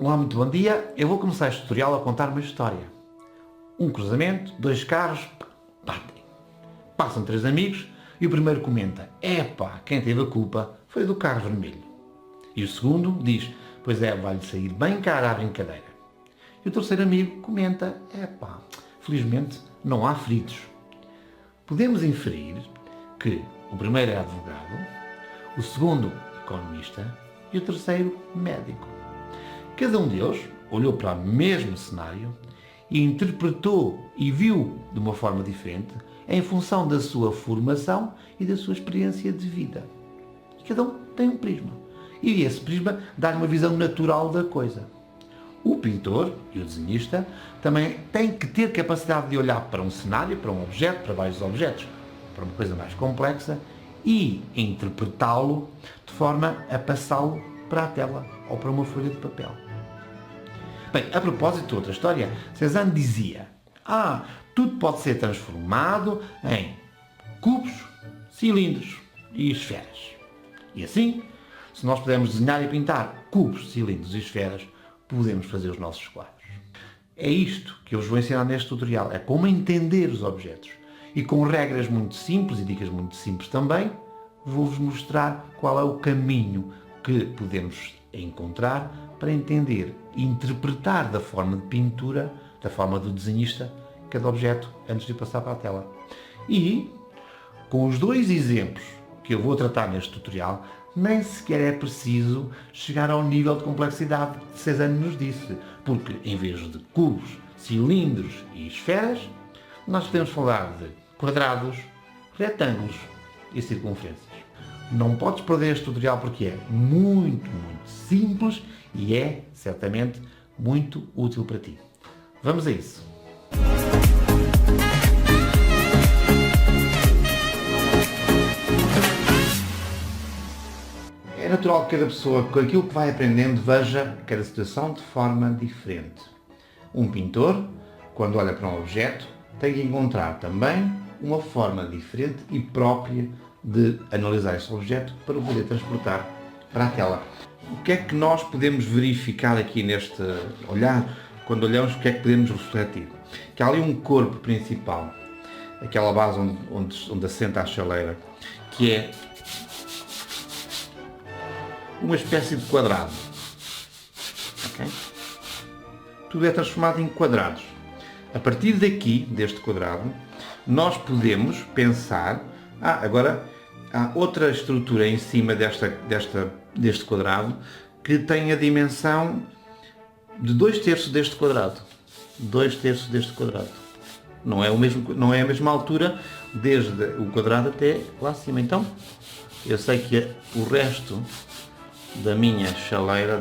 Olá, muito bom dia. Eu vou começar este tutorial a contar uma história. Um cruzamento, dois carros, batem. Passam três amigos e o primeiro comenta: epá, quem teve a culpa foi do carro vermelho. E o segundo diz: pois é, vai-lhe sair bem cara a brincadeira. E o terceiro amigo comenta: epá, felizmente não há feridos. Podemos inferir que o primeiro é advogado, o segundo economista e o terceiro médico. Cada um deles olhou para o mesmo cenário e interpretou e viu de uma forma diferente em função da sua formação e da sua experiência de vida. E cada um tem um prisma. E esse prisma dá-lhe uma visão natural da coisa. O pintor e o desenhista também têm que ter capacidade de olhar para um cenário, para um objeto, para vários objetos, para uma coisa mais complexa e interpretá-lo de forma a passá-lo para a tela ou para uma folha de papel. Bem, a propósito de outra história, Cézanne dizia: tudo pode ser transformado em cubos, cilindros e esferas. E assim, se nós pudermos desenhar e pintar cubos, cilindros e esferas, podemos fazer os nossos quadros. É isto que eu vos vou ensinar neste tutorial, é como entender os objetos. E com regras muito simples e dicas muito simples também, vou-vos mostrar qual é o caminho que podemos encontrar para entender e interpretar da forma de pintura, da forma do desenhista, cada objeto antes de passar para a tela. E, com os dois exemplos que eu vou tratar neste tutorial, nem sequer é preciso chegar ao nível de complexidade que Cézanne nos disse, porque em vez de cubos, cilindros e esferas, nós podemos falar de quadrados, retângulos e circunferências. Não podes perder este tutorial porque é muito simples e é, certamente, muito útil para ti. Vamos a isso. É natural que cada pessoa, com aquilo que vai aprendendo, veja cada situação de forma diferente. Um pintor, quando olha para um objeto, tem que encontrar também uma forma diferente e própria de analisar esse objeto para o poder transportar para a tela. O que é que nós podemos verificar aqui neste olhar, quando olhamos, o que é que podemos refletir? Que há ali um corpo principal, aquela base onde assenta a chaleira, que é uma espécie de quadrado. Okay? Tudo é transformado em quadrados. A partir daqui, deste quadrado, nós podemos pensar, agora há outra estrutura em cima deste quadrado que tem a dimensão de 2/3 deste quadrado. 2/3 deste quadrado. Não é a mesma altura desde o quadrado até lá acima. Então, eu sei que o resto da minha chaleira,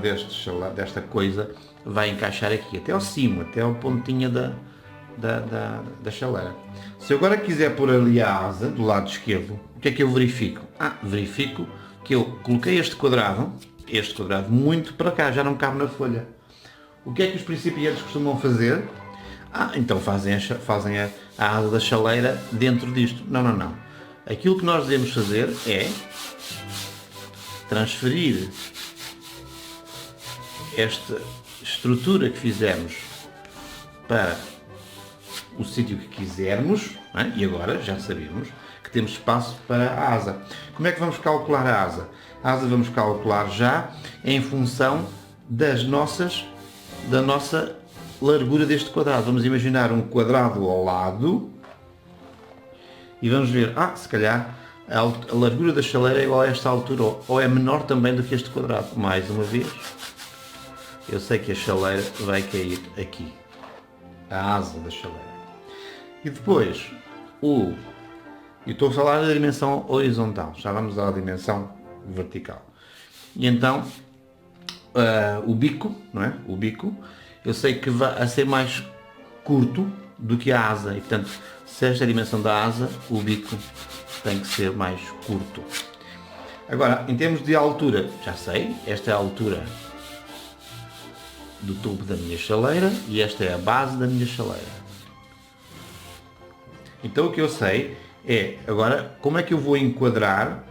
desta coisa, vai encaixar aqui, até ao cimo, até ao pontinho da chaleira. Se eu agora quiser pôr ali a asa do lado esquerdo, o que é que eu verifico? Verifico que eu coloquei este quadrado muito para cá, já não cabe na folha. O que é que os principiantes costumam fazer? Então fazem a asa da chaleira dentro disto. Não. Aquilo que nós devemos fazer é transferir esta estrutura que fizemos para o sítio que quisermos, e agora já sabemos que temos espaço para a asa. Como é que vamos calcular a asa? A asa vamos calcular já em função da nossa largura deste quadrado. Vamos imaginar um quadrado ao lado e vamos ver, se calhar a largura da chaleira é igual a esta altura ou é menor também do que este quadrado. Mais uma vez, eu sei que a chaleira vai cair aqui, a asa da chaleira. E depois, eu estou a falar da dimensão horizontal, já vamos à dimensão vertical. E então, o bico, não é? O bico, eu sei que vai a ser mais curto do que a asa. E portanto, se esta é a dimensão da asa, o bico tem que ser mais curto. Agora, em termos de altura, já sei, esta é a altura do topo da minha chaleira e esta é a base da minha chaleira. Então o que eu sei é, agora, como é que eu vou enquadrar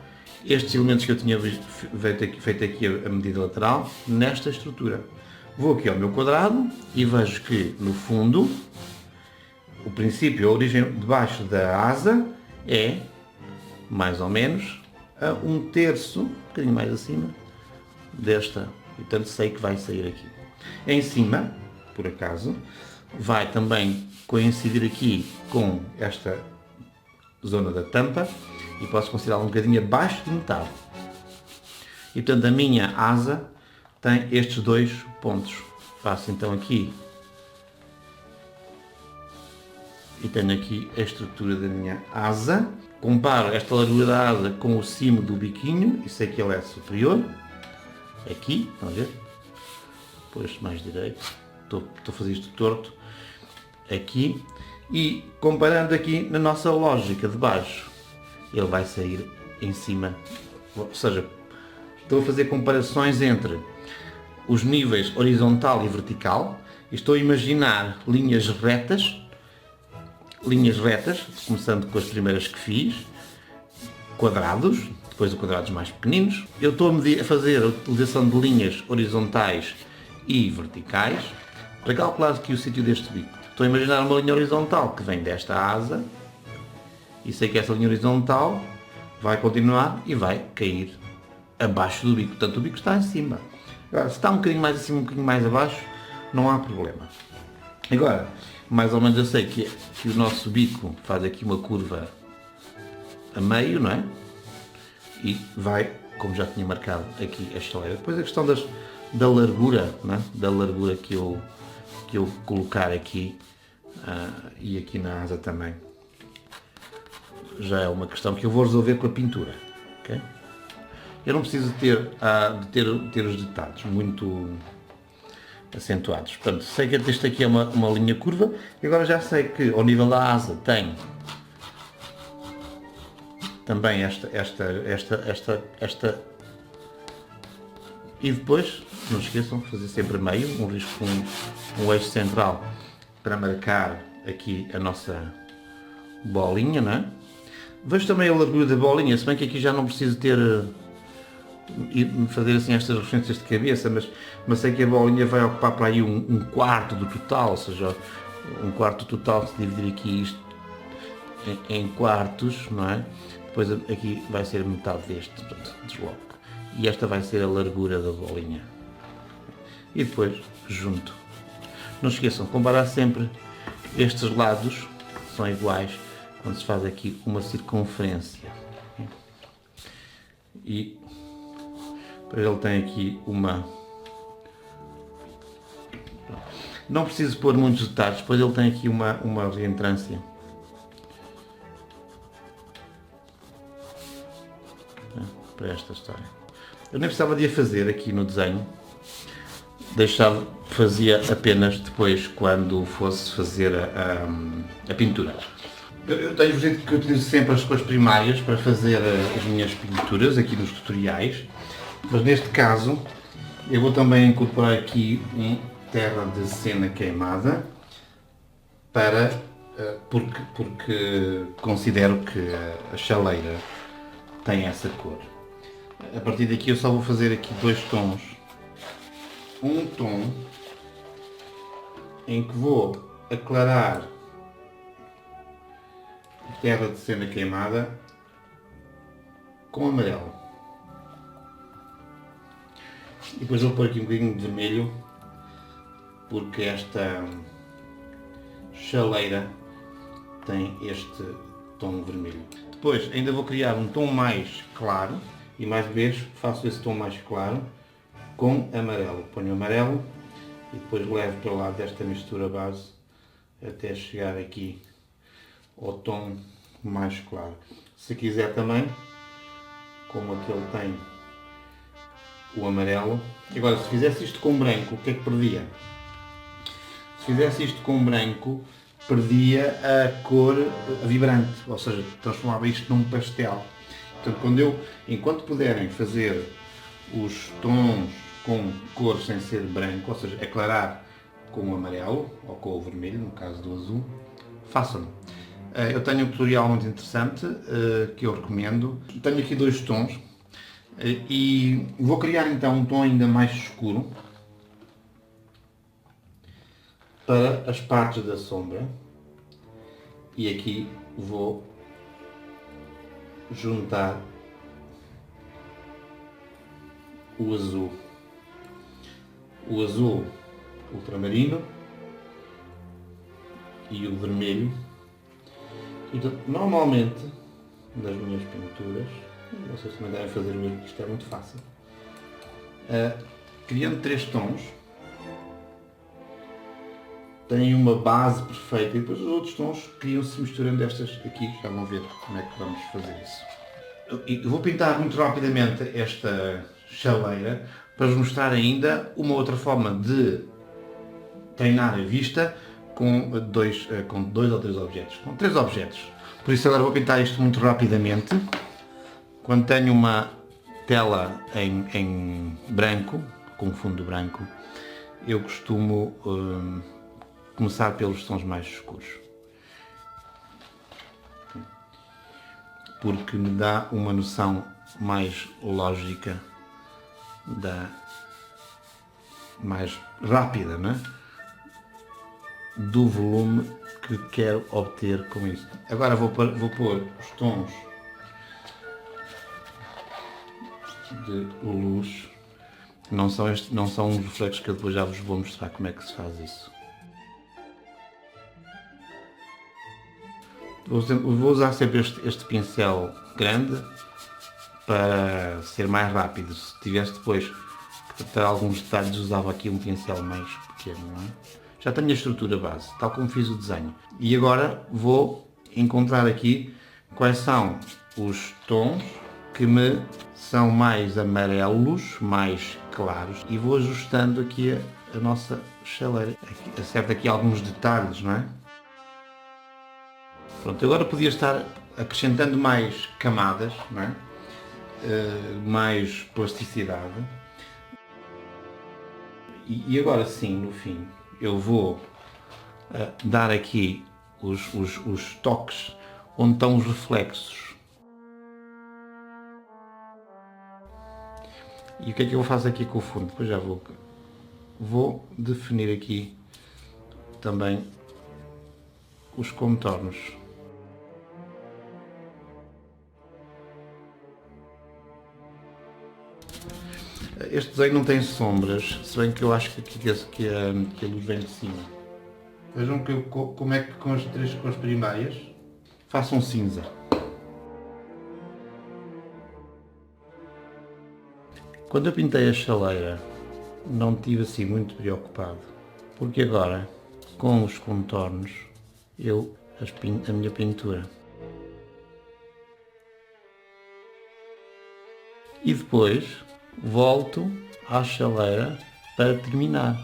estes elementos que eu tinha feito aqui a medida lateral nesta estrutura. Vou aqui ao meu quadrado e vejo que no fundo o princípio, a origem debaixo da asa é mais ou menos a 1/3, um bocadinho mais acima desta, portanto sei que vai sair aqui. Em cima, por acaso, vai também coincidir aqui com esta zona da tampa e posso considerá-la um bocadinho abaixo de metade. E portanto a minha asa tem estes dois pontos. Faço então aqui e tenho aqui a estrutura da minha asa. Comparo esta largura da asa com o cimo do biquinho e sei que ele é superior. Aqui, estão a ver? Depois mais direito. Estou a fazer isto torto. Aqui. E comparando aqui na nossa lógica de baixo, ele vai sair em cima. Ou seja, estou a fazer comparações entre os níveis horizontal e vertical. E estou a imaginar linhas retas, começando com as primeiras que fiz, quadrados, depois de quadrados mais pequeninos. Eu estou a fazer a utilização de linhas horizontais e verticais para calcular aqui o sítio deste bico. Estou a imaginar uma linha horizontal que vem desta asa e sei que essa linha horizontal vai continuar e vai cair abaixo do bico. Portanto, o bico está em cima. Agora, se está um bocadinho mais acima, um bocadinho mais abaixo, não há problema. Agora, mais ou menos eu sei que o nosso bico faz aqui uma curva a meio, não é? E vai, como já tinha marcado aqui, a chaleira. Depois a questão da largura, não é? Da largura que eu colocar aqui e aqui na asa também. Já é uma questão que eu vou resolver com a pintura. Okay? Eu não preciso ter os detalhes muito acentuados. Portanto, sei que este aqui é uma linha curva e agora já sei que ao nível da asa tem também esta e depois, não esqueçam de fazer sempre meio, um risco com um eixo central para marcar aqui a nossa bolinha, não é? Vejo também a largura da bolinha, se bem que aqui já não preciso fazer assim estas referências de cabeça, mas sei que a bolinha vai ocupar para aí um quarto do total, ou seja, um quarto do total, se dividir aqui isto em quartos, não é? Depois aqui vai ser metade deste, portanto, desloco. E esta vai ser a largura da bolinha. E depois junto. Não esqueçam, comparar sempre estes lados, são iguais, quando se faz aqui uma circunferência. E depois ele tem aqui uma... Não preciso pôr muitos detalhes, depois ele tem aqui uma reentrância. Para esta história. Eu nem precisava de a fazer aqui no desenho. Fazia apenas depois quando fosse fazer a pintura. Eu tenho-vos dito que eu utilizo sempre as cores primárias para fazer as minhas pinturas aqui nos tutoriais, mas neste caso eu vou também incorporar aqui um terra de cena queimada porque considero que a chaleira tem essa cor. A partir daqui eu só vou fazer aqui dois tons. Um tom em que vou aclarar a terra de cena queimada com amarelo. E depois vou pôr aqui um bocadinho de vermelho porque esta chaleira tem este tom vermelho. Depois ainda vou criar um tom mais claro e mais uma vez faço esse tom mais claro com amarelo. Ponho amarelo e depois levo para lá desta mistura base até chegar aqui ao tom mais claro. Se quiser também, como aquele tem o amarelo. Agora, se fizesse isto com branco, o que é que perdia? Se fizesse isto com branco, perdia a cor vibrante, ou seja, transformava isto num pastel. Portanto, enquanto puderem fazer os tons com cor sem ser branco, ou seja, aclarar com o amarelo ou com o vermelho, no caso do azul, façam-no. Eu tenho um tutorial muito interessante que eu recomendo. Tenho aqui dois tons e vou criar então um tom ainda mais escuro. para as partes da sombra e aqui vou juntar o azul ultramarino e o vermelho. E normalmente nas minhas pinturas, vocês também devem fazer o mesmo, isto é muito fácil, criando 3 tons, tem uma base perfeita e depois os outros tons criam-se misturando estas aqui. Já vão ver como é que vamos fazer isso. Eu vou pintar muito rapidamente esta chaleira para vos mostrar ainda uma outra forma de treinar a vista com dois ou 3 objetos, com 3 objetos. Por isso agora vou pintar isto muito rapidamente. Quando tenho uma tela em branco, com fundo branco, eu costumo começar pelos tons mais escuros, porque me dá uma noção mais lógica, mais rápida, né? Do volume que quero obter com isto. Agora vou pôr os tons de luz, não são os reflexos que eu depois já vos vou mostrar como é que se faz isso. Vou usar sempre este pincel grande para ser mais rápido. Se tivesse depois que tratar alguns detalhes, usava aqui um pincel mais pequeno, não é? Já tenho a estrutura base, tal como fiz o desenho. E agora vou encontrar aqui quais são os tons que me são mais amarelos, mais claros, e vou ajustando aqui a nossa chaleira. Acerto aqui alguns detalhes, não é? Pronto, agora podia estar acrescentando mais camadas, não é? Mais plasticidade. E agora sim, no fim, eu vou dar aqui os toques onde estão os reflexos. E o que é que eu faço aqui com o fundo? Depois já vou definir aqui também os contornos. Este desenho não tem sombras, se bem que eu acho que a luz vem de cima. Vejam como é que com as 3 cores primárias faço um cinza. Quando eu pintei a chaleira não estive assim muito preocupado, porque agora com os contornos a minha pintura. E depois volto à chaleira para terminar.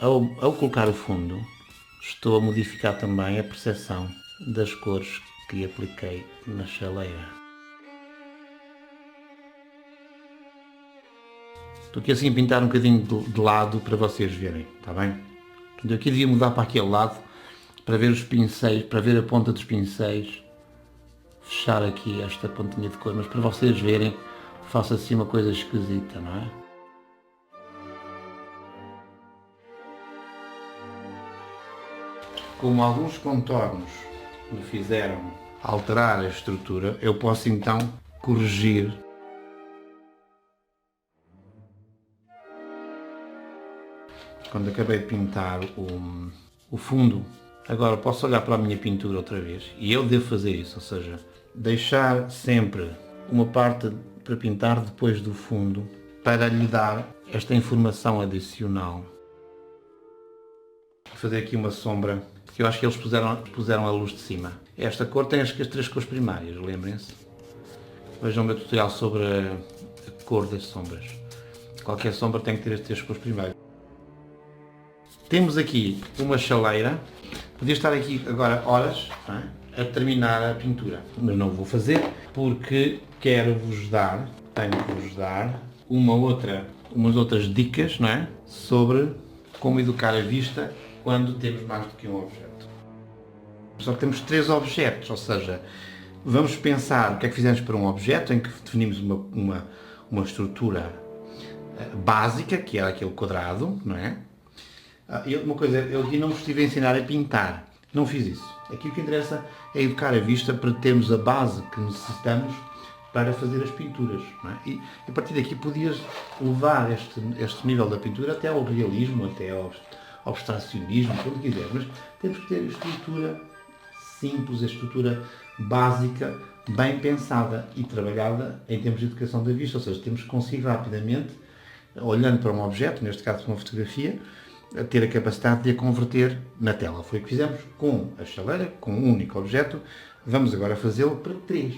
Ao colocar o fundo, estou a modificar também a percepção das cores que apliquei na chaleira. Estou aqui assim a pintar um bocadinho de lado para vocês verem, está bem? Eu aqui devia mudar para aquele lado para ver os pincéis, para ver a ponta dos pincéis, fechar aqui esta pontinha de cor, mas para vocês verem, faço assim uma coisa esquisita, não é? Como alguns contornos me fizeram alterar a estrutura, eu posso então corrigir. Quando acabei de pintar o fundo, agora posso olhar para a minha pintura outra vez e eu devo fazer isso, ou seja, deixar sempre uma parte para pintar depois do fundo para lhe dar esta informação adicional. Vou fazer aqui uma sombra, que eu acho que eles puseram a luz de cima. Esta cor tem as 3 cores primárias, lembrem-se. Vejam o meu tutorial sobre a cor das sombras. Qualquer sombra tem que ter as 3 cores primárias. Temos aqui uma chaleira. Podia estar aqui agora horas, não é, a terminar a pintura, mas não vou fazer porque tenho que vos dar umas outras dicas, não é, sobre como educar a vista quando temos mais do que um objeto. Só que temos 3 objetos, ou seja, vamos pensar o que é que fizemos para um objeto em que definimos uma estrutura básica, que era aquele quadrado, não é? E uma coisa, eu aqui não vos estive a ensinar a pintar, não fiz isso. Aqui o que interessa é educar a vista para termos a base que necessitamos para fazer as pinturas. Não é? E a partir daqui podias levar este nível da pintura até ao realismo, até ao abstracionismo, quando quiser. Mas temos que ter a estrutura simples, a estrutura básica, bem pensada e trabalhada em termos de educação da vista. Ou seja, temos que conseguir rapidamente, olhando para um objeto, neste caso uma fotografia, a ter a capacidade de a converter na tela. Foi o que fizemos com a chaleira, com um único objeto. Vamos agora fazê-lo para 3.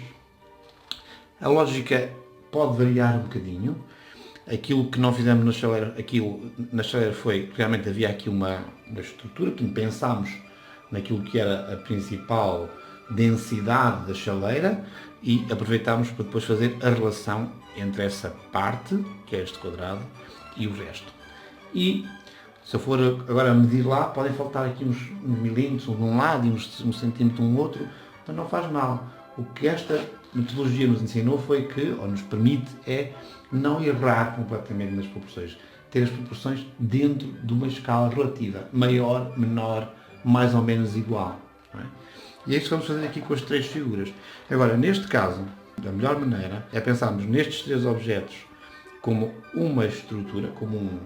A lógica pode variar um bocadinho. Aquilo que não fizemos na chaleira foi, realmente havia aqui uma estrutura, portanto pensámos naquilo que era a principal densidade da chaleira e aproveitámos para depois fazer a relação entre essa parte, que é este quadrado, e o resto. E se eu for agora medir lá, podem faltar aqui uns milímetros um de um lado e um centímetro um outro, mas não faz mal. O que esta metodologia nos ensinou foi que, ou nos permite, é não errar completamente nas proporções. Ter as proporções dentro de uma escala relativa. Maior, menor, mais ou menos igual. Não é? E é isso que vamos fazer aqui com as 3 figuras. Agora, neste caso, a melhor maneira é pensarmos nestes 3 objetos como uma estrutura, como um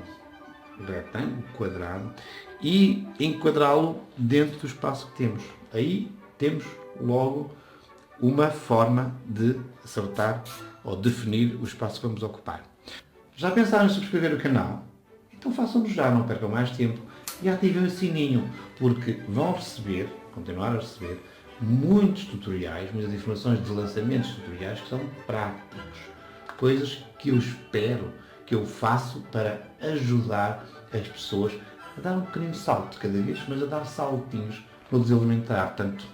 retângulo, quadrado, e enquadrá-lo dentro do espaço que temos. Aí temos logo uma forma de acertar ou definir o espaço que vamos ocupar. Já pensaram em subscrever o canal? Então façam-no já, não percam mais tempo e ativem o sininho, porque vão continuar a receber muitos tutoriais, muitas informações de lançamentos tutoriais que são práticos. Coisas que eu espero, que eu faço para ajudar as pessoas a dar um pequenino salto de cada vez, mas a dar saltinhos no desenvolvimento da arte. Portanto,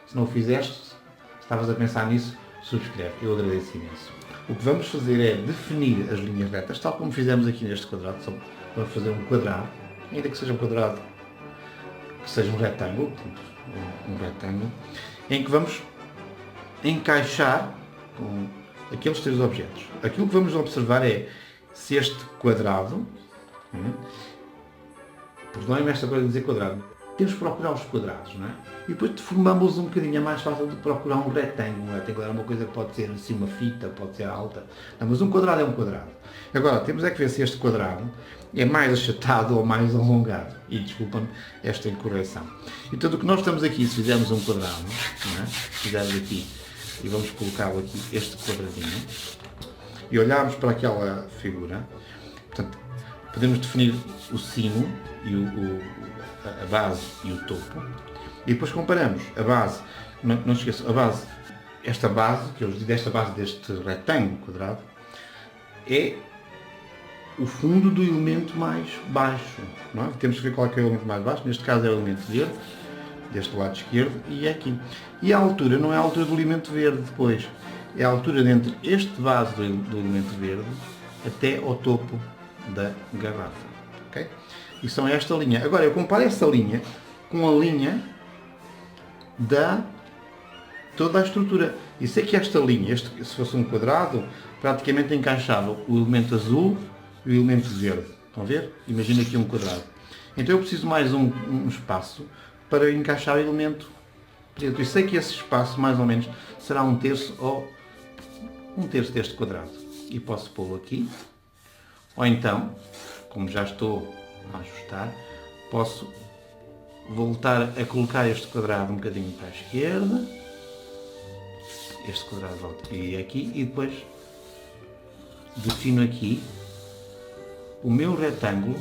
se não o fizeste, estavas a pensar nisso, subscreve. Eu agradeço imenso. O que vamos fazer é definir as linhas retas, tal como fizemos aqui neste quadrado. Só vamos fazer um quadrado, ainda que seja um quadrado, que seja um retângulo, em que vamos encaixar com aqueles 3 objetos. Aquilo que vamos observar é se este quadrado, perdoem-me esta coisa de dizer quadrado, temos que procurar os quadrados, não é? E depois deformamos um bocadinho, é mais fácil de procurar um retângulo. Um retângulo é uma coisa que pode ser assim uma fita, pode ser alta. Não, mas um quadrado é um quadrado. Agora, temos é que ver se este quadrado é mais achatado ou mais alongado. E desculpa-me esta incorreção. Então, o que nós estamos aqui, se fizermos um quadrado, não é? Fizermos aqui, e vamos colocá-lo aqui, este quadradinho, e olharmos para aquela figura, portanto, podemos definir o cimo e a base e o topo, e depois comparamos a base, não se esqueçam, a base, esta base, que eu vos digo, esta base deste retângulo quadrado, é o fundo do elemento mais baixo, não é? Temos que ver qual é que é o elemento mais baixo, neste caso é o elemento verde, deste lado esquerdo, e é aqui. E a altura não é a altura do elemento verde depois, é a altura entre este base do elemento verde até ao topo da garrafa, ok? E são esta linha. Agora eu comparo esta linha com a linha da toda a estrutura. E sei que esta linha, se fosse um quadrado, praticamente encaixava o elemento azul e o elemento verde. Estão a ver? Imagina aqui um quadrado. Então eu preciso mais um espaço para encaixar o elemento preto. E sei que esse espaço, mais ou menos, será 1/3 ou 1/3 deste quadrado. E posso pô-lo aqui. Ou então, como já estou a ajustar, posso voltar a colocar este quadrado um bocadinho para a esquerda, este quadrado volta e aqui, e depois defino aqui o meu retângulo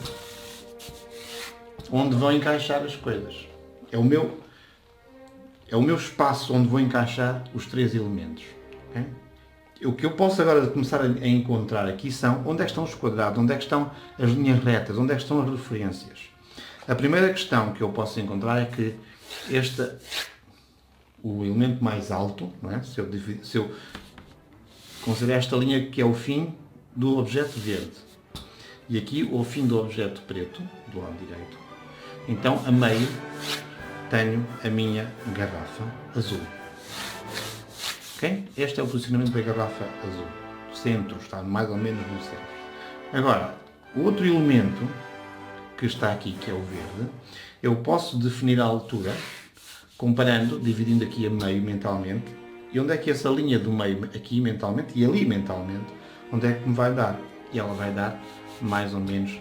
onde vão encaixar as coisas. É o meu espaço onde vou encaixar os 3 elementos. Okay? O que eu posso agora começar a encontrar aqui são onde é que estão os quadrados, onde é que estão as linhas retas, onde é que estão as referências. A primeira questão que eu posso encontrar é que o elemento mais alto, não é? Se eu considerar esta linha que é o fim do objeto verde e aqui o fim do objeto preto, do lado direito, então a meio tenho a minha garrafa azul. Okay? Este é o posicionamento da garrafa azul. O centro está mais ou menos no centro. Agora, o outro elemento que está aqui, que é o verde, eu posso definir a altura comparando, dividindo aqui a meio mentalmente, e onde é que essa linha do meio aqui mentalmente e ali mentalmente, onde é que me vai dar? E ela vai dar mais ou menos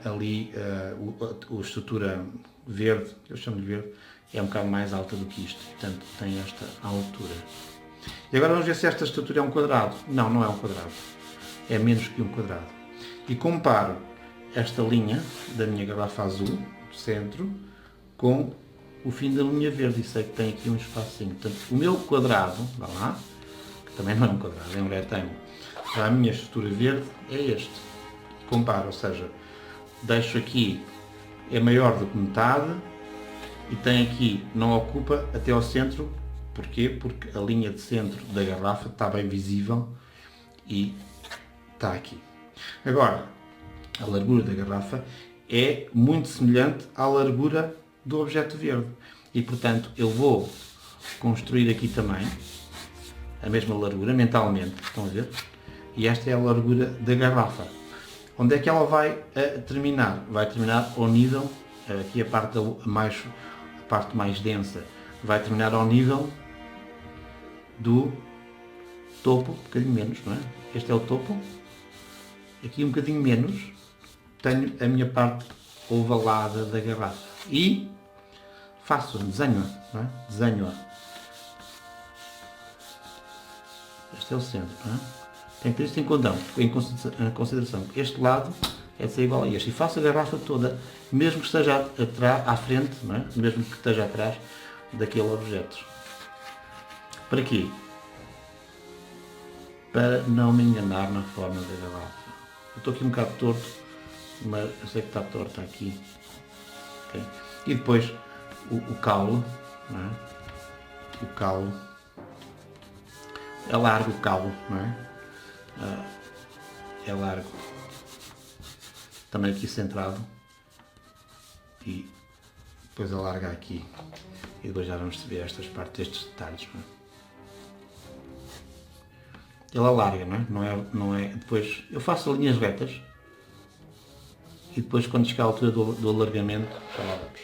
ali a estrutura verde, eu chamo de verde, é um bocado mais alta do que isto, portanto tem esta altura. E agora vamos ver se esta estrutura é um quadrado. Não, não é um quadrado, é menos que um quadrado. E comparo esta linha da minha garrafa azul, do centro, com o fim da linha verde, e sei que tem aqui um espacinho. Portanto, o meu quadrado, vá lá, que também não é um quadrado, é um retângulo, para a minha estrutura verde é este. Comparo, ou seja, deixo aqui, é maior do que metade, e tem aqui, não ocupa até ao centro. Porquê? Porque a linha de centro da garrafa está bem visível e está aqui. Agora, a largura da garrafa é muito semelhante à largura do objeto verde. E, portanto, eu vou construir aqui também a mesma largura, mentalmente, estão a ver? E esta é a largura da garrafa. Onde é que ela vai terminar? Vai terminar ao nível, aqui a parte mais densa, vai terminar ao nível do topo, um bocadinho menos, não é? Este é o topo. Aqui um bocadinho menos, tenho a minha parte ovalada da garrafa. E faço, desenho-a, não é? Desenho-a. Este é o centro, não é? Tem que ter isto em consideração. Este lado é de ser igual a este. E faço a garrafa toda, mesmo que esteja atrás, à frente, não é? Mesmo que esteja atrás daquele objeto. Para quê? Para não me enganar na forma da garrafa. Eu estou aqui um bocado torto, mas eu sei que está torto aqui. Okay. E depois o caule, não é? O caule. É largo o caule, não é? É largo. Também aqui centrado. E depois alarga aqui. E depois já vamos ver estas partes, estes detalhes, não é? Ele alarga, não é? Depois eu faço linhas retas e depois quando chegar à altura do alargamento, já lá vamos.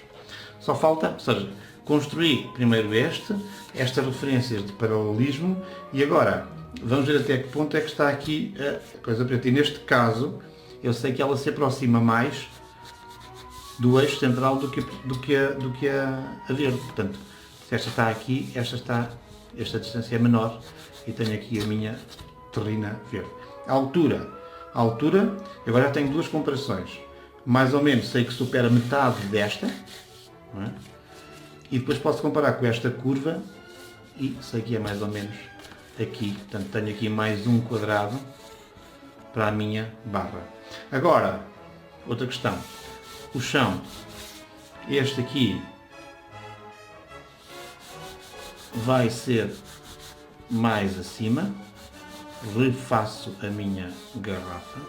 Só falta, ou seja, construir primeiro estas referências de paralelismo e agora vamos ver até que ponto é que está aqui a coisa preta. E neste caso, eu sei que ela se aproxima mais do eixo central do que a verde. Portanto, se esta está aqui, esta distância é menor e tenho aqui a minha terrina verde. A altura, agora já tenho duas comparações. Mais ou menos sei que supera metade desta, não é? E depois posso comparar com esta curva e sei que é mais ou menos aqui. Portanto, tenho aqui mais um quadrado para a minha barra. Agora, outra questão. O chão, este aqui vai ser mais acima, refaço a minha garrafa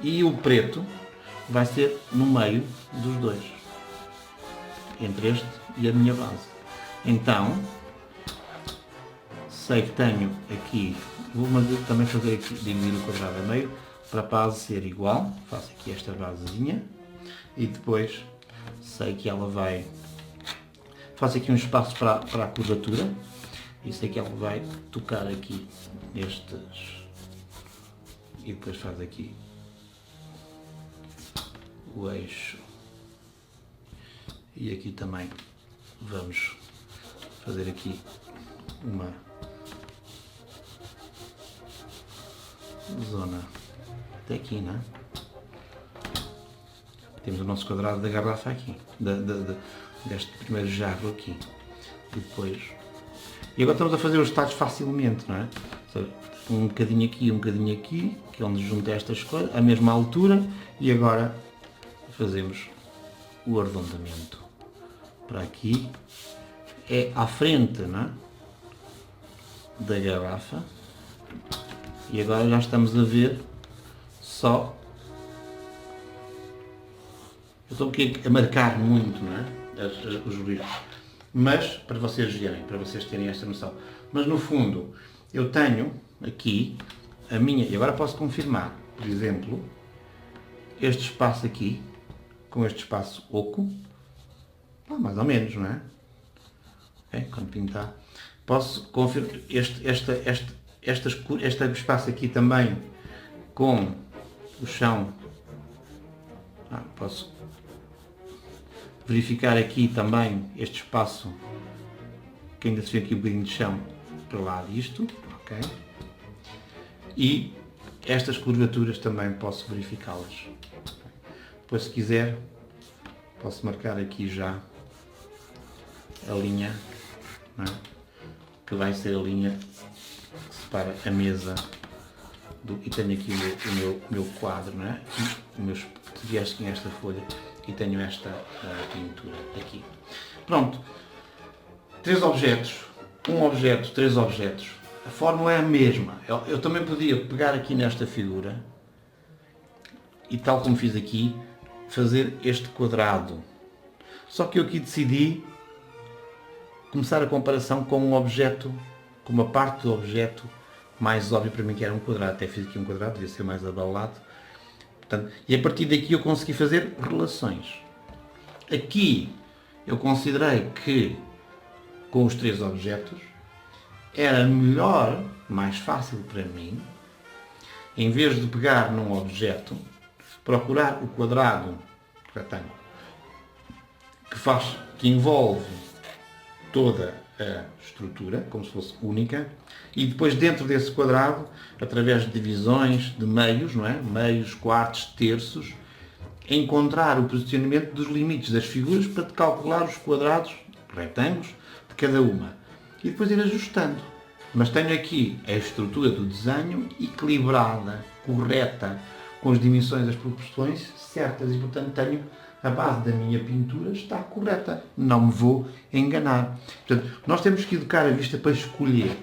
e o preto vai ser no meio dos dois, entre este e a minha base. Então, sei que tenho aqui, vou também fazer aqui, dividir o quadrado a meio, para a base ser igual, faço aqui esta basezinha e depois sei que ela vai, faço aqui um espaço para a curvatura e sei que ela vai tocar aqui estes e depois faz aqui o eixo e aqui também vamos fazer aqui uma zona até aqui, não é? Temos o nosso quadrado da garrafa aqui, deste primeiro jarro aqui e depois, e agora estamos a fazer os detalhes facilmente, não é? Um bocadinho aqui, que é onde junta estas coisas, a mesma altura, e agora fazemos o arredondamento para aqui, é à frente, não é? Da garrafa, e agora já estamos a ver só, eu estou aqui a marcar muito, não é? Os riscos, mas para vocês verem, para vocês terem esta noção, mas no fundo eu tenho aqui a minha, e agora posso confirmar, por exemplo, este espaço aqui, com este espaço oco, mais ou menos, não é? Quando pintar, posso confirmar este espaço aqui também com o chão. Posso verificar aqui também este espaço que ainda se vê aqui um bocadinho de chão para lá disto, ok? E estas curvaturas também posso verificá-las. Depois, se quiser, posso marcar aqui já a linha, não é? Que vai ser a linha que separa a mesa e tenho aqui o meu quadro, não é? O meu vieste esta folha e tenho esta pintura aqui. Pronto, 3 objetos, um objeto, 3 objetos. A fórmula é a mesma. Eu também podia pegar aqui nesta figura e, tal como fiz aqui, fazer este quadrado. Só que eu aqui decidi começar a comparação com um objeto, com uma parte do objeto mais óbvio para mim, que era um quadrado. Até fiz aqui um quadrado, devia ser mais abalado. Portanto, e a partir daqui eu consegui fazer relações. Aqui eu considerei que com os 3 objetos era melhor, mais fácil para mim, em vez de pegar num objeto, procurar o quadrado, retângulo, que envolve toda a estrutura, como se fosse única, e depois dentro desse quadrado, através de divisões de meios, não é? Meios, quartos, terços, encontrar o posicionamento dos limites das figuras para calcular os quadrados, retângulos, de cada uma. E depois ir ajustando. Mas tenho aqui a estrutura do desenho equilibrada, correta, com as dimensões, as proporções certas e, portanto, tenho a base da minha pintura está correta. Não me vou enganar. Portanto, nós temos que educar a vista para escolher.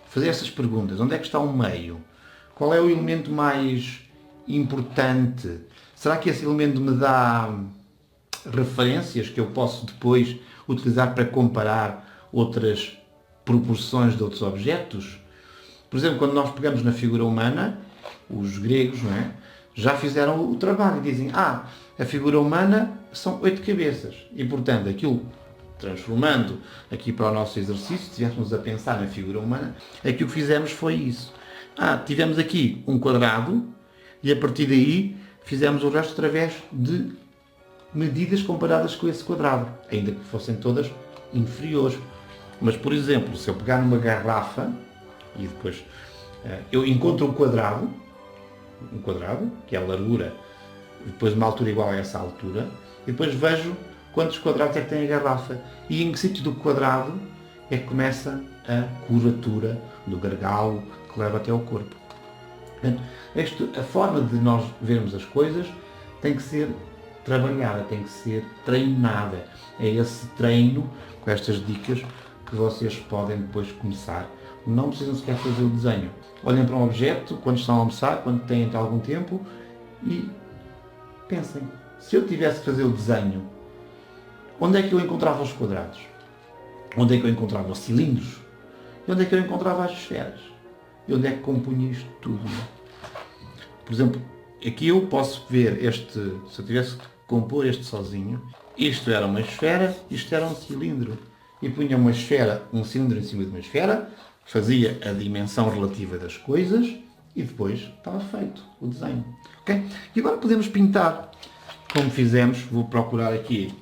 Fazer essas perguntas. Onde é que está o meio? Qual é o elemento mais importante? Será que esse elemento me dá referências que eu posso depois utilizar para comparar outras proporções de outros objetos? Por exemplo, quando nós pegamos na figura humana, os gregos, não é? Já fizeram o trabalho e dizem, a figura humana são 8 cabeças. E, portanto, aquilo, transformando aqui para o nosso exercício, se estivéssemos a pensar na figura humana, aquilo que fizemos foi isso. Tivemos aqui um quadrado e, a partir daí, fizemos o resto através de medidas comparadas com esse quadrado, ainda que fossem todas inferiores. Mas, por exemplo, se eu pegar numa garrafa e depois eu encontro um quadrado, que é a largura, depois uma altura igual a essa altura, e depois vejo quantos quadrados é que tem a garrafa e em que sítio do quadrado é que começa a curvatura do gargalo que leva até ao corpo. Portanto, a forma de nós vermos as coisas tem que ser trabalhada, tem que ser treinada. É esse treino, com estas dicas, que vocês podem depois começar. Não precisam sequer fazer o desenho. Olhem para um objeto, quando estão a almoçar, quando têm algum tempo, e pensem, se eu tivesse que fazer o desenho, onde é que eu encontrava os quadrados? Onde é que eu encontrava os cilindros? E onde é que eu encontrava as esferas? E onde é que compunha isto tudo? Por exemplo, aqui eu posso ver se eu tivesse que compor este sozinho, isto era uma esfera, isto era um cilindro. E punha uma esfera, um cilindro em cima de uma esfera, fazia a dimensão relativa das coisas e depois estava feito o desenho. Okay? E agora podemos pintar, como fizemos. Vou procurar aqui,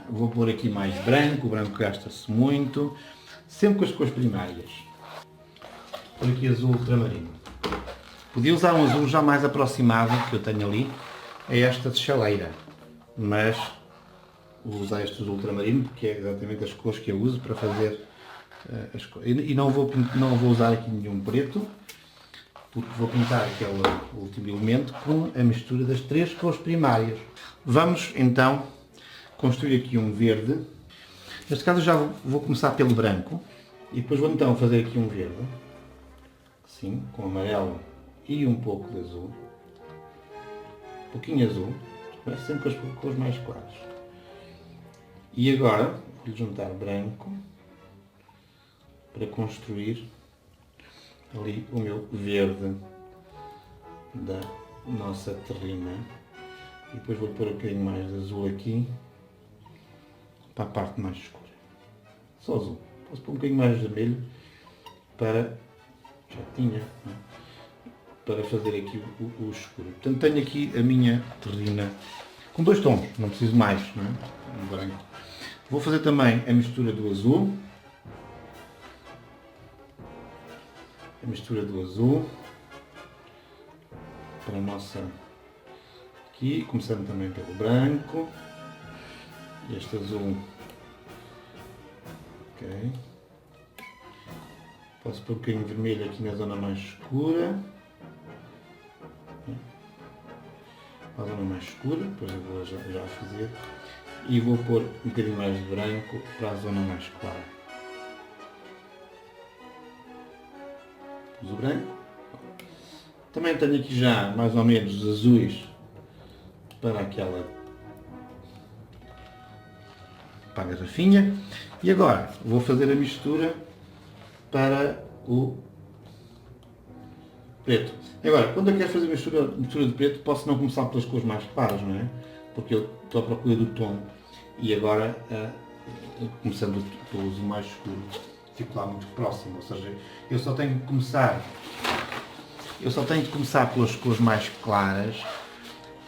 vou pôr aqui mais branco, o branco gasta-se muito, sempre com as cores primárias. Por aqui azul ultramarino. Podia usar um azul já mais aproximado, que eu tenho ali, a esta de chaleira, mas vou usar este azul ultramarino porque é exatamente as cores que eu uso para fazer as cores. E não vou usar aqui nenhum preto, porque vou pintar aquele último elemento com a mistura das 3 cores primárias. Vamos então construir aqui um verde. Neste caso já vou começar pelo branco e depois vou então fazer aqui um verde, assim, com amarelo e um pouco de azul, um pouquinho azul, sempre com as cores mais claras. E agora vou juntar branco para construir ali o meu verde da nossa terrina. E depois vou pôr um bocadinho mais de azul aqui, para a parte mais escura. Só azul. Posso pôr um bocadinho mais de vermelho para... já tinha, não é? Para fazer aqui o escuro. Portanto, tenho aqui a minha terrina com 2 tons, não preciso mais, não é? Um branco. Vou fazer também a mistura do azul. A mistura do azul para a nossa... aqui, começando também pelo branco. Este azul. Ok. Posso pôr um bocadinho de vermelho aqui na zona mais escura. A zona mais escura, depois eu vou já fazer. E vou pôr um bocadinho mais de branco para a zona mais clara. Pus o branco. Também tenho aqui já mais ou menos os azuis para aquela... para a garrafinha. E agora vou fazer a mistura para o preto. Agora, quando eu quero fazer mistura de preto, posso não começar pelas cores mais claras, não é? Porque eu estou à procura do tom. E agora, começando pelo azul mais escuro, fico lá muito próximo. Ou seja, eu só tenho que começar pelas cores mais claras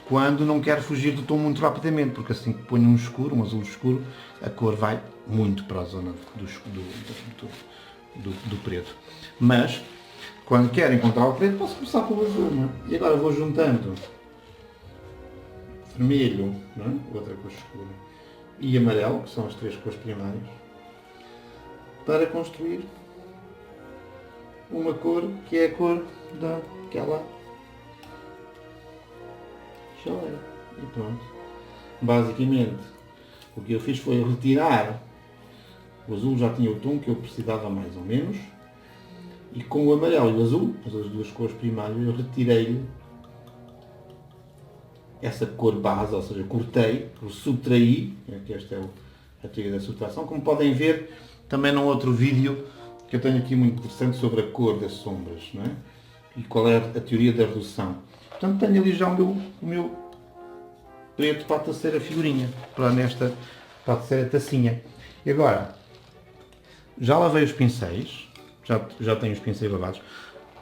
quando não quero fugir do tom muito rapidamente, porque assim que ponho um azul escuro, a cor vai muito para a zona do preto. Mas, quando quero encontrar o preto, posso começar pelo azul, não é? E agora vou juntando vermelho, não é? Outra cor escura, e amarelo, que são as 3 cores primárias, para construir uma cor que é a cor daquela chaleira. E pronto. Basicamente, o que eu fiz foi retirar... o azul já tinha o tom que eu precisava mais ou menos. E com o amarelo e o azul, as 2 cores primárias, eu retirei essa cor base, ou seja, cortei, subtraí, que esta é a teoria da subtração. Como podem ver, também num outro vídeo que eu tenho aqui muito interessante sobre a cor das sombras, não é? E qual é a teoria da redução. Portanto, tenho ali já o meu preto para a terceira figurinha, para a terceira tacinha. E agora, já lavei os pincéis, já tenho os pincéis lavados.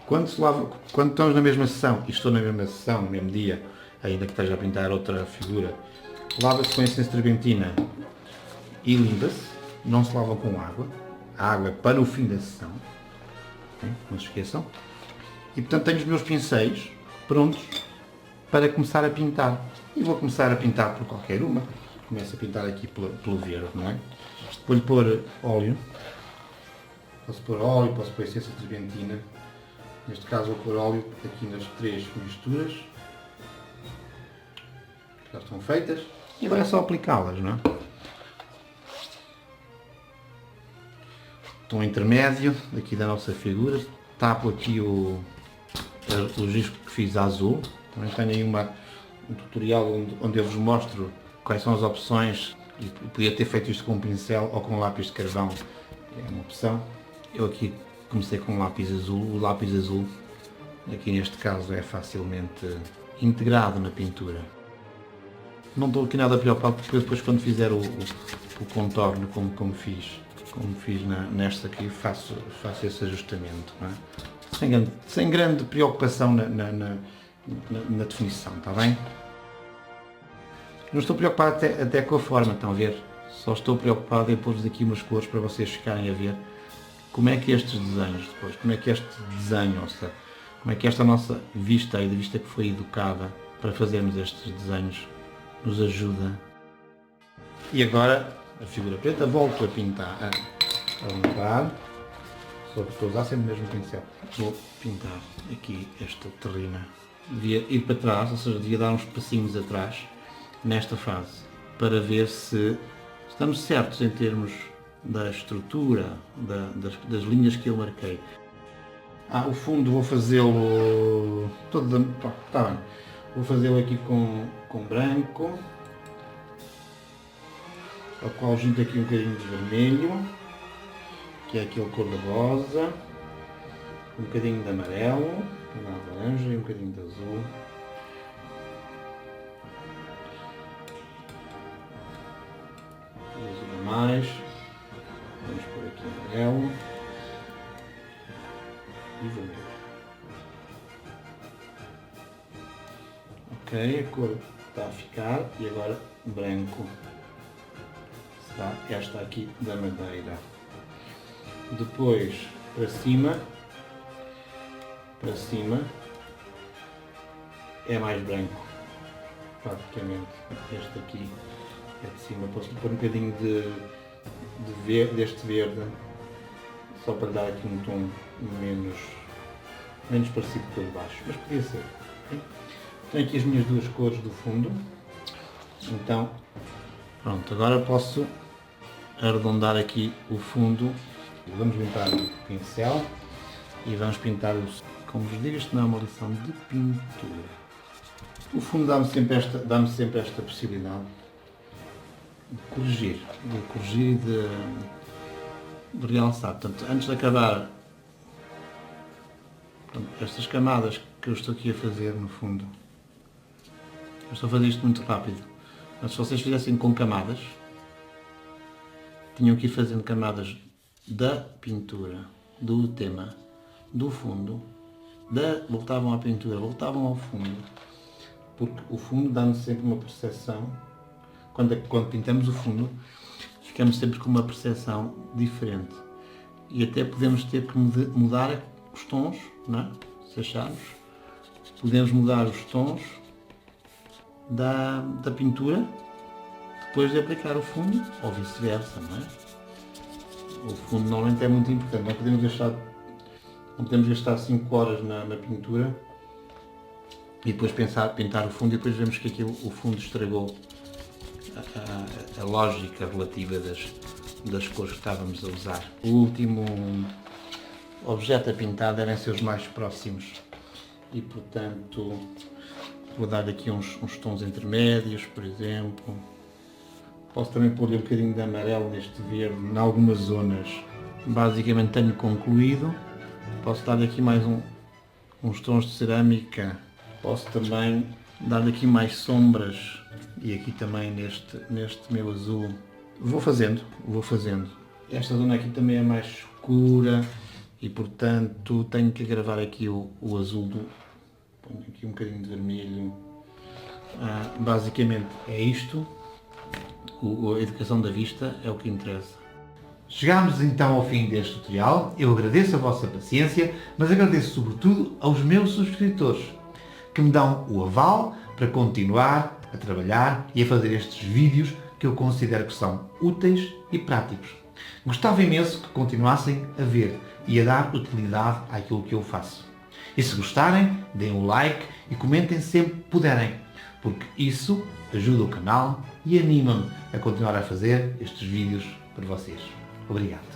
Quando estamos na mesma sessão, e estou na mesma sessão, no mesmo dia, ainda que esteja a pintar outra figura, lava-se com essência turbentina e limpa-se, não se lava com água. A água é para o fim da sessão, okay? Não se esqueçam. E portanto tenho os meus pincéis prontos para começar a pintar. E vou começar a pintar por qualquer uma. Começo a pintar aqui pelo verde, não é? Vou-lhe pôr óleo. Posso pôr óleo, posso pôr essência turbentina. Neste caso vou pôr óleo aqui nas 3 misturas. Já estão feitas. E agora é só aplicá-las, não é? Tom intermédio aqui da nossa figura. Tapo aqui o risco que fiz a azul. Também tenho aí um tutorial onde eu vos mostro quais são as opções. E podia ter feito isto com um pincel ou com um lápis de carvão. É uma opção. Eu aqui comecei com um lápis azul. O lápis azul, aqui neste caso, é facilmente integrado na pintura. Não estou aqui nada preocupado porque depois quando fizer o contorno como fiz nesta aqui, faço esse ajustamento, não é? Sem grande preocupação na definição, está bem? Não estou preocupado até com a forma, estão a ver? Só estou preocupado em pôr-vos aqui umas cores para vocês ficarem a ver como é que estes desenhos depois, como é que este desenho, ou seja, como é que esta nossa vista, e da vista que foi educada para fazermos estes desenhos, nos ajuda. E agora a figura preta volto a pintar, a limpar, só que estou a usar sempre o mesmo pincel. Vou pintar aqui esta terrina. Devia ir para trás, ou seja, devia dar uns passinhos atrás nesta fase, para ver se estamos certos em termos da estrutura, das linhas que eu marquei. O fundo vou fazê-lo todo, está bem, vou fazê-lo aqui com branco, ao qual junto aqui um bocadinho de vermelho, que é aquele cor de rosa, um bocadinho de amarelo, laranja e um bocadinho de azul. Azul a mais. Vamos pôr aqui amarelo e vermelho. Ok, a cor está a ficar e agora branco. Será esta aqui da madeira. Depois para cima é mais branco, praticamente. Este aqui é de cima. Posso pôr um bocadinho deste verde, só para dar aqui um tom menos parecido com o de baixo, mas podia ser. Okay? Tenho aqui as minhas duas cores do fundo, então pronto, agora posso arredondar aqui o fundo. Vamos limpar o pincel e vamos pintar os... Como vos digo, isto não é uma lição de pintura. O fundo dá-me sempre esta possibilidade de corrigir e de realçar. Portanto, antes de acabar, portanto, estas camadas que eu estou aqui a fazer no fundo, eu estou a fazer isto muito rápido, mas se vocês fizessem com camadas, tinham que ir fazendo camadas da pintura, do tema, do fundo, voltavam à pintura, voltavam ao fundo, porque o fundo dá-nos sempre uma percepção, quando pintamos o fundo, ficamos sempre com uma percepção diferente e até podemos ter que mudar os tons, não é? Se acharmos, podemos mudar os tons da pintura depois de aplicar o fundo, ou vice-versa, não é? O fundo normalmente é muito importante, não podemos gastar 5 horas na pintura e depois pintar o fundo e depois vemos que o fundo estragou a lógica relativa das cores que estávamos a usar. O último objeto a pintar devem ser os mais próximos e, portanto, vou dar aqui uns tons intermédios, por exemplo. Posso também pôr-lhe um bocadinho de amarelo neste verde, em algumas zonas. Basicamente tenho concluído. Posso dar aqui mais uns tons de cerâmica. Posso também dar aqui mais sombras. E aqui também neste meu azul. Vou fazendo. Esta zona aqui também é mais escura e, portanto, tenho que agravar aqui o azul. Ponho aqui um bocadinho de vermelho. Basicamente é isto. A educação da vista é o que interessa. Chegámos então ao fim deste tutorial. Eu agradeço a vossa paciência, mas agradeço sobretudo aos meus subscritores, que me dão o aval para continuar a trabalhar e a fazer estes vídeos que eu considero que são úteis e práticos. Gostava imenso que continuassem a ver e a dar utilidade àquilo que eu faço. E se gostarem, deem um like e comentem sempre que puderem, porque isso ajuda o canal e anima-me a continuar a fazer estes vídeos para vocês. Obrigado.